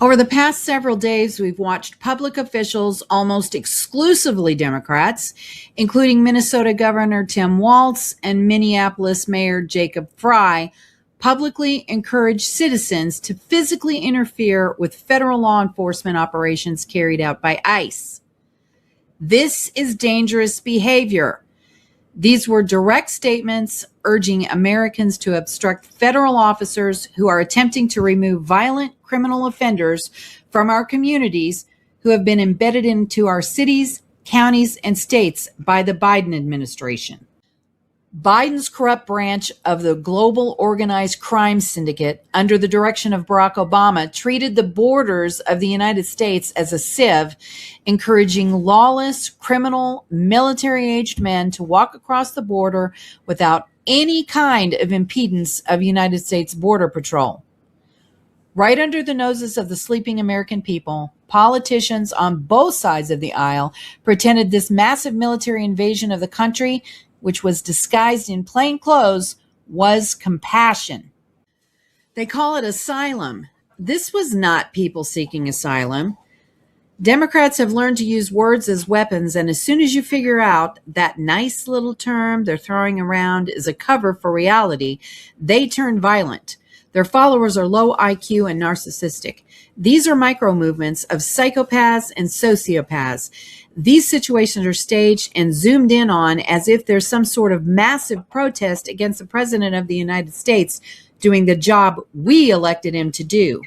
Over the past several days, we've watched public officials, almost exclusively Democrats, including Minnesota Governor Tim Walz and Minneapolis Mayor Jacob Frey, publicly encourage citizens to physically interfere with federal law enforcement operations carried out by ICE. This is dangerous behavior. These were direct statements urging Americans to obstruct federal officers who are attempting to remove violent criminal offenders from our communities who have been embedded into our cities, counties, and states by the Biden administration. Biden's corrupt branch of the global organized crime syndicate, under the direction of Barack Obama, treated the borders of the United States as a sieve, encouraging lawless, criminal, military-aged men to walk across the border without any kind of impedance of United States Border Patrol. Right under the noses of the sleeping American people, politicians on both sides of the aisle pretended this massive military invasion of the country, which was disguised in plain clothes, was compassion. They call it asylum. This was not people seeking asylum. Democrats have learned to use words as weapons, and as soon as you figure out that nice little term they're throwing around is a cover for reality, they turn violent. Their followers are low IQ and narcissistic. These are micro movements of psychopaths and sociopaths. These situations are staged and zoomed in on as if there's some sort of massive protest against the President of the United States doing the job we elected him to do.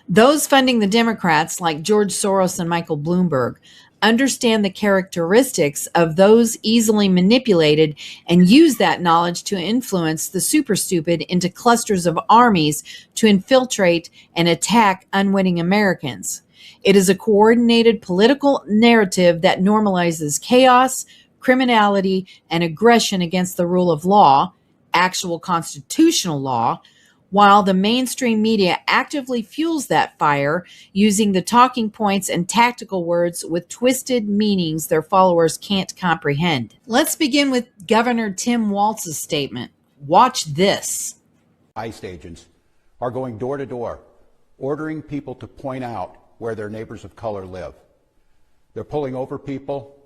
Those funding the Democrats, like George Soros and Michael Bloomberg, understand the characteristics of those easily manipulated and use that knowledge to influence the super stupid into clusters of armies to infiltrate and attack unwitting Americans. It is a coordinated political narrative that normalizes chaos, criminality, and aggression against the rule of law, actual constitutional law, while the mainstream media actively fuels that fire using the talking points and tactical words with twisted meanings their followers can't comprehend. Let's begin with Governor Tim Walz's statement. Watch this. ICE agents are going door to door, ordering people to point out where their neighbors of color live. They're pulling over people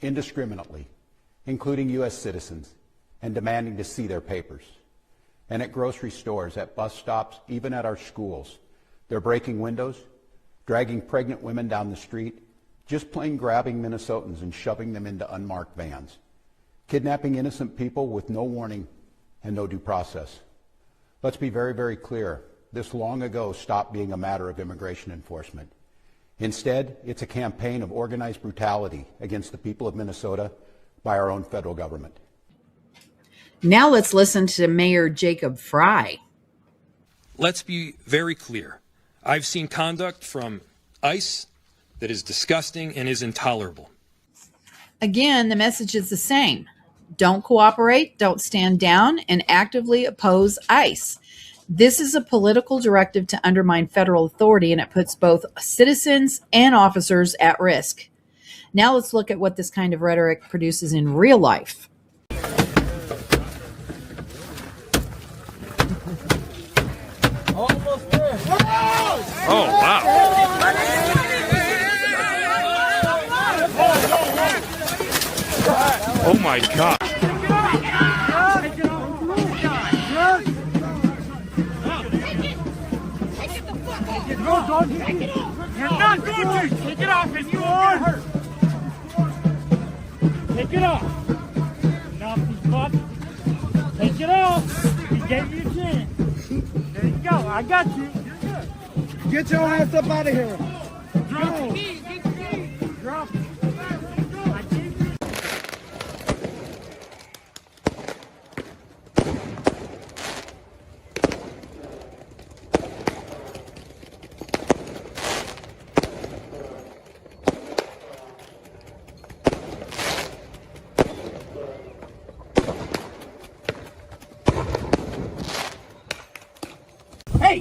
indiscriminately, including U.S. citizens, and demanding to see their papers. And at grocery stores, at bus stops, even at our schools. They're breaking windows, dragging pregnant women down the street, just plain grabbing Minnesotans and shoving them into unmarked vans, kidnapping innocent people with no warning and no due process. Let's be very, very clear. This long ago stopped being a matter of immigration enforcement. Instead, it's a campaign of organized brutality against the people of Minnesota by our own federal government. Now let's listen to Mayor Jacob Frey. Let's be very clear. I've seen conduct from ICE that is disgusting and is intolerable. Again, the message is the same. Don't cooperate, don't stand down, and actively oppose ICE. This is a political directive to undermine federal authority, and it puts both citizens and officers at risk. Now let's look at what this kind of rhetoric produces in real life. Oh, wow. Oh, my God. No, dog. Take it off. You're not going to. Take it off and you are hurt. Take it off. Nasty fuck. Take it off. He gave you a chance. There you go. I got you. You're good. Get your ass up out of here. Drop your knees. Get your knees. Drop it.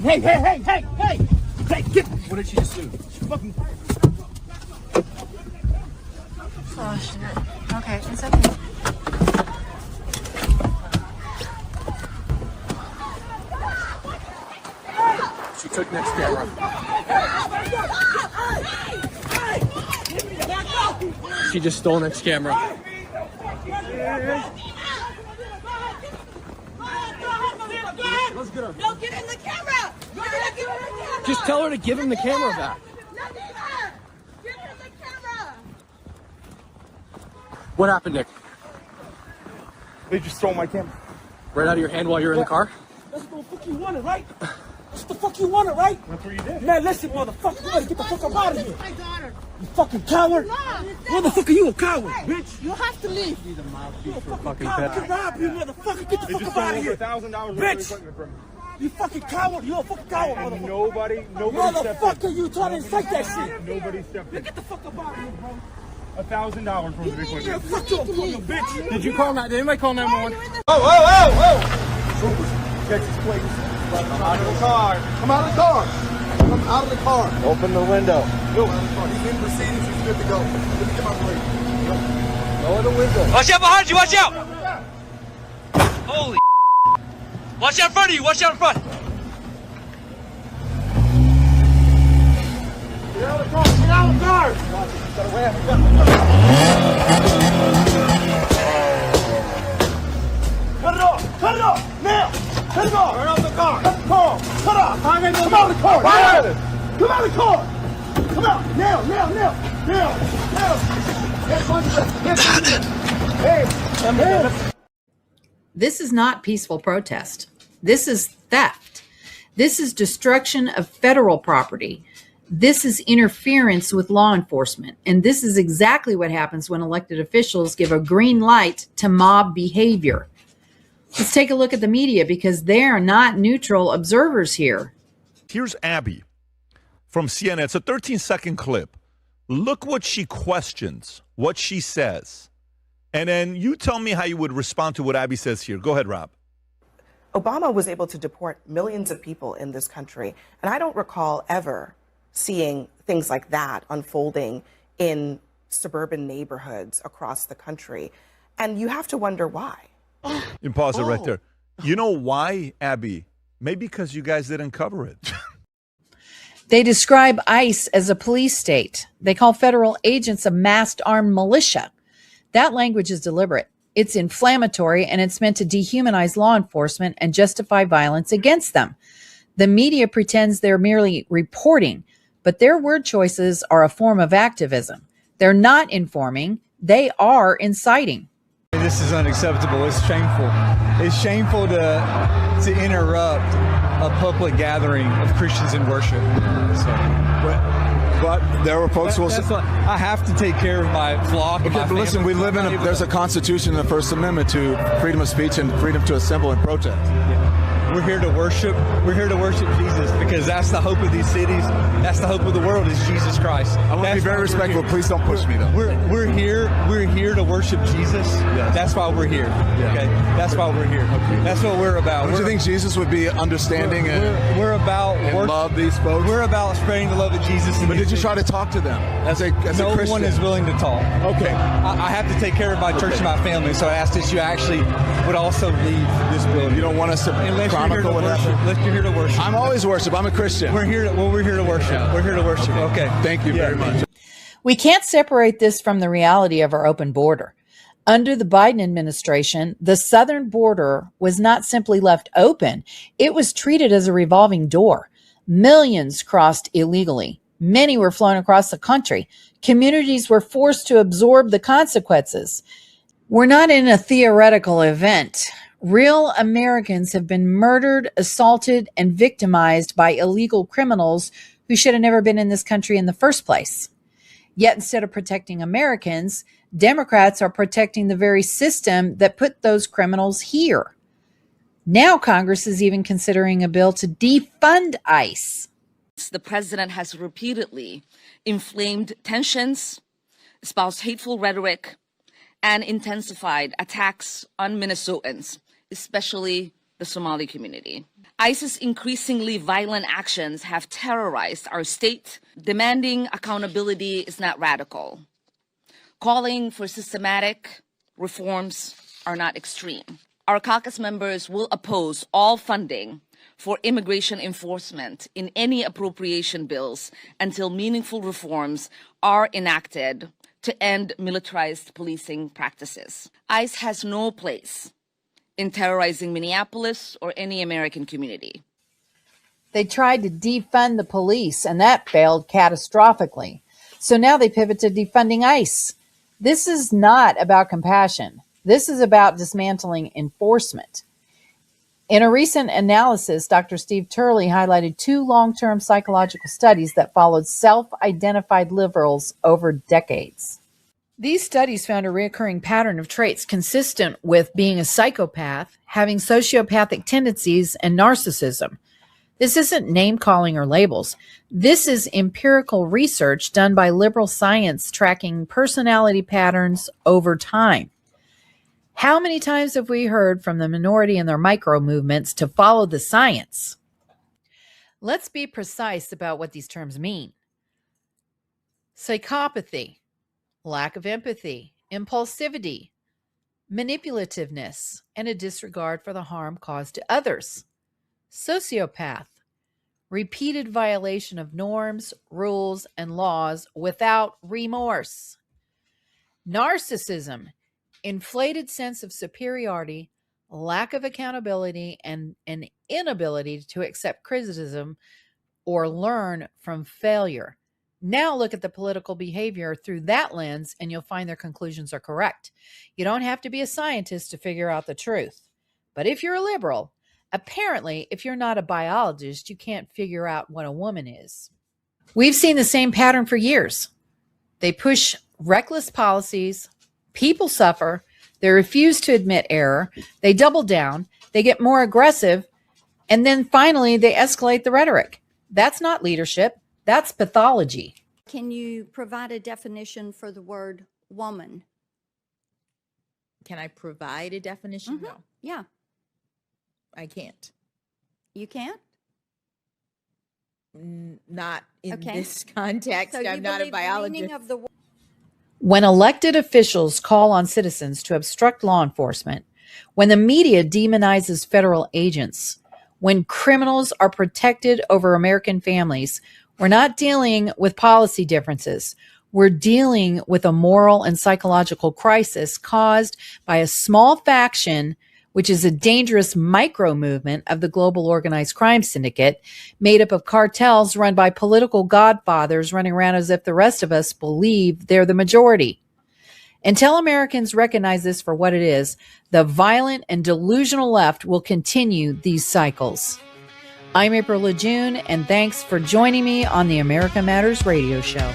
Hey, get! What did she just do? She fucking... Oh, shit. Okay, it's okay. She took next camera. She just stole next camera. Let's get her. No, get in the camera. You're gonna give her the camera. Just tell her to give him the camera back. Give her the camera. What happened, Nick? They just stole my camera. Right out of your hand while you're in the car? That's what the fuck you wanted, right? That's what the fuck you wanted, right? That's what you did. Man, listen, motherfucker, you better get the fuck up out of here. You fucking coward. Motherfucker, you a coward, bitch. You have to leave. You a fucking coward. Get robbed, you motherfucker. Get the fuck up out of here. $1,000 Bitch. You fucking coward. You a fucking coward, motherfucker. Nobody stepped Motherfucker, you trying to incite that shit. Nobody stepped in. Get the fuck up out of here, bro. $1,000 from the big Yeah, fuck you, fucking bitch. Did you call that? Did anybody call 911? Texas plates. Come out of the car. Come out of the car. Come out of the car. Open the window. No, he's in proceedings. He's good to go. Let me get my plate. Lower the window. Watch out behind you, watch out! Holy watch out in front of you, watch out in front! Get out of the car. Get out of the car. Got a ramp. Cut it off. Cut it off. Now. Cut it off. Turn off the car. Cut the car. Cut off. Come out of the car. Fire. Come out of the car. Come out. Now. This is not peaceful protest. This is theft. This is destruction of federal property. This is interference with law enforcement. And this is exactly what happens when elected officials give a green light to mob behavior. Let's take a look at the media because they are not neutral observers here. Here's Abby from CNN. It's a 13-second clip. Look what she questions, what she says. And then you tell me how you would respond to what Abby says here. Go ahead, Rob. Obama was able to deport millions of people in this country. And I don't recall ever seeing things like that unfolding in suburban neighborhoods across the country. And you have to wonder why. You pause it right there. You know why, Abby? Maybe because you guys didn't cover it. They describe ICE as a police state. They call federal agents a masked armed militia. That language is deliberate. It's inflammatory, and it's meant to dehumanize law enforcement and justify violence against them. The media pretends they're merely reporting, but their word choices are a form of activism. They're not informing. They are inciting. This is unacceptable. It's shameful. It's shameful to interrupt a public gathering of Christians in worship. But there were folks who will say, I have to take care of my flock. okay, but listen, we live in there's a constitution in the First Amendment to freedom of speech and freedom to assemble and protest. We're here to worship. We're here to worship Jesus because that's the hope of these cities. That's the hope of the world is Jesus Christ. I want to be very respectful. Please don't push me, though. We're here to worship Jesus. Yes. That's why we're here. Okay, that's why we're here. Okay. That's what we're about. Don't you think Jesus would be understanding we're about and love these folks? We're about spreading the love of Jesus. But did you try to talk to them as a no Christian? one is willing to talk. Okay, I have to take care of my church and my family, so I asked that you actually would also leave this building. You don't want us to chronicle what happened? Unless you're here to worship. I'm always worship. I'm a Christian. We're here to worship. Yeah. We're here to worship. Okay. Thank you very much. We can't separate this from the reality of our open border. Under the Biden administration, the southern border was not simply left open. It was treated as a revolving door. Millions crossed illegally. Many were flown across the country. Communities were forced to absorb the consequences. We're not in a theoretical event. Real Americans have been murdered, assaulted, and victimized by illegal criminals who should have never been in this country in the first place. Yet instead of protecting Americans, Democrats are protecting the very system that put those criminals here. Now Congress is even considering a bill to defund ICE. The president has repeatedly inflamed tensions, espoused hateful rhetoric, and intensified attacks on Minnesotans, especially the Somali community. ICE's increasingly violent actions have terrorized our state. Demanding accountability is not radical. Calling for systematic reforms are not extreme. Our caucus members will oppose all funding for immigration enforcement in any appropriation bills until meaningful reforms are enacted to end militarized policing practices. ICE has no place in terrorizing Minneapolis or any American community. They tried to defund the police, and that failed catastrophically. So now they pivot to defunding ICE. This is not about compassion. This is about dismantling enforcement. In a recent analysis, Dr. Steve Turley highlighted 2 long-term psychological studies that followed self-identified liberals over decades. These studies found a recurring pattern of traits consistent with being a psychopath, having sociopathic tendencies, and narcissism. This isn't name-calling or labels. This is empirical research done by liberal science tracking personality patterns over time. How many times have we heard from the minority and their micro movements to follow the science? Let's be precise about what these terms mean. Psychopathy, lack of empathy, impulsivity, manipulativeness, and a disregard for the harm caused to others. Sociopath, repeated violation of norms, rules, and laws without remorse. Narcissism, inflated sense of superiority, lack of accountability, and an inability to accept criticism or learn from failure. Now look at the political behavior through that lens, and you'll find their conclusions are correct. You don't have to be a scientist to figure out the truth. But if you're a liberal, apparently, if you're not a biologist, you can't figure out what a woman is. We've seen the same pattern for years. They push reckless policies. People suffer. They refuse to admit error. They double down. They get more aggressive. And then finally, they escalate the rhetoric. That's not leadership. That's pathology. Can you provide a definition for the word woman? Can I provide a definition? No. Yeah. I can't. You can't? Not in this context. So I'm not a biologist. When elected officials call on citizens to obstruct law enforcement, when the media demonizes federal agents, when criminals are protected over American families, we're not dealing with policy differences. We're dealing with a moral and psychological crisis caused by a small faction, which is a dangerous micro movement of the global organized crime syndicate, made up of cartels run by political godfathers running around as if the rest of us believe they're the majority. Until Americans recognize this for what it is, the violent and delusional left will continue these cycles. I'm April LaJune, and thanks for joining me on the America Matters radio show.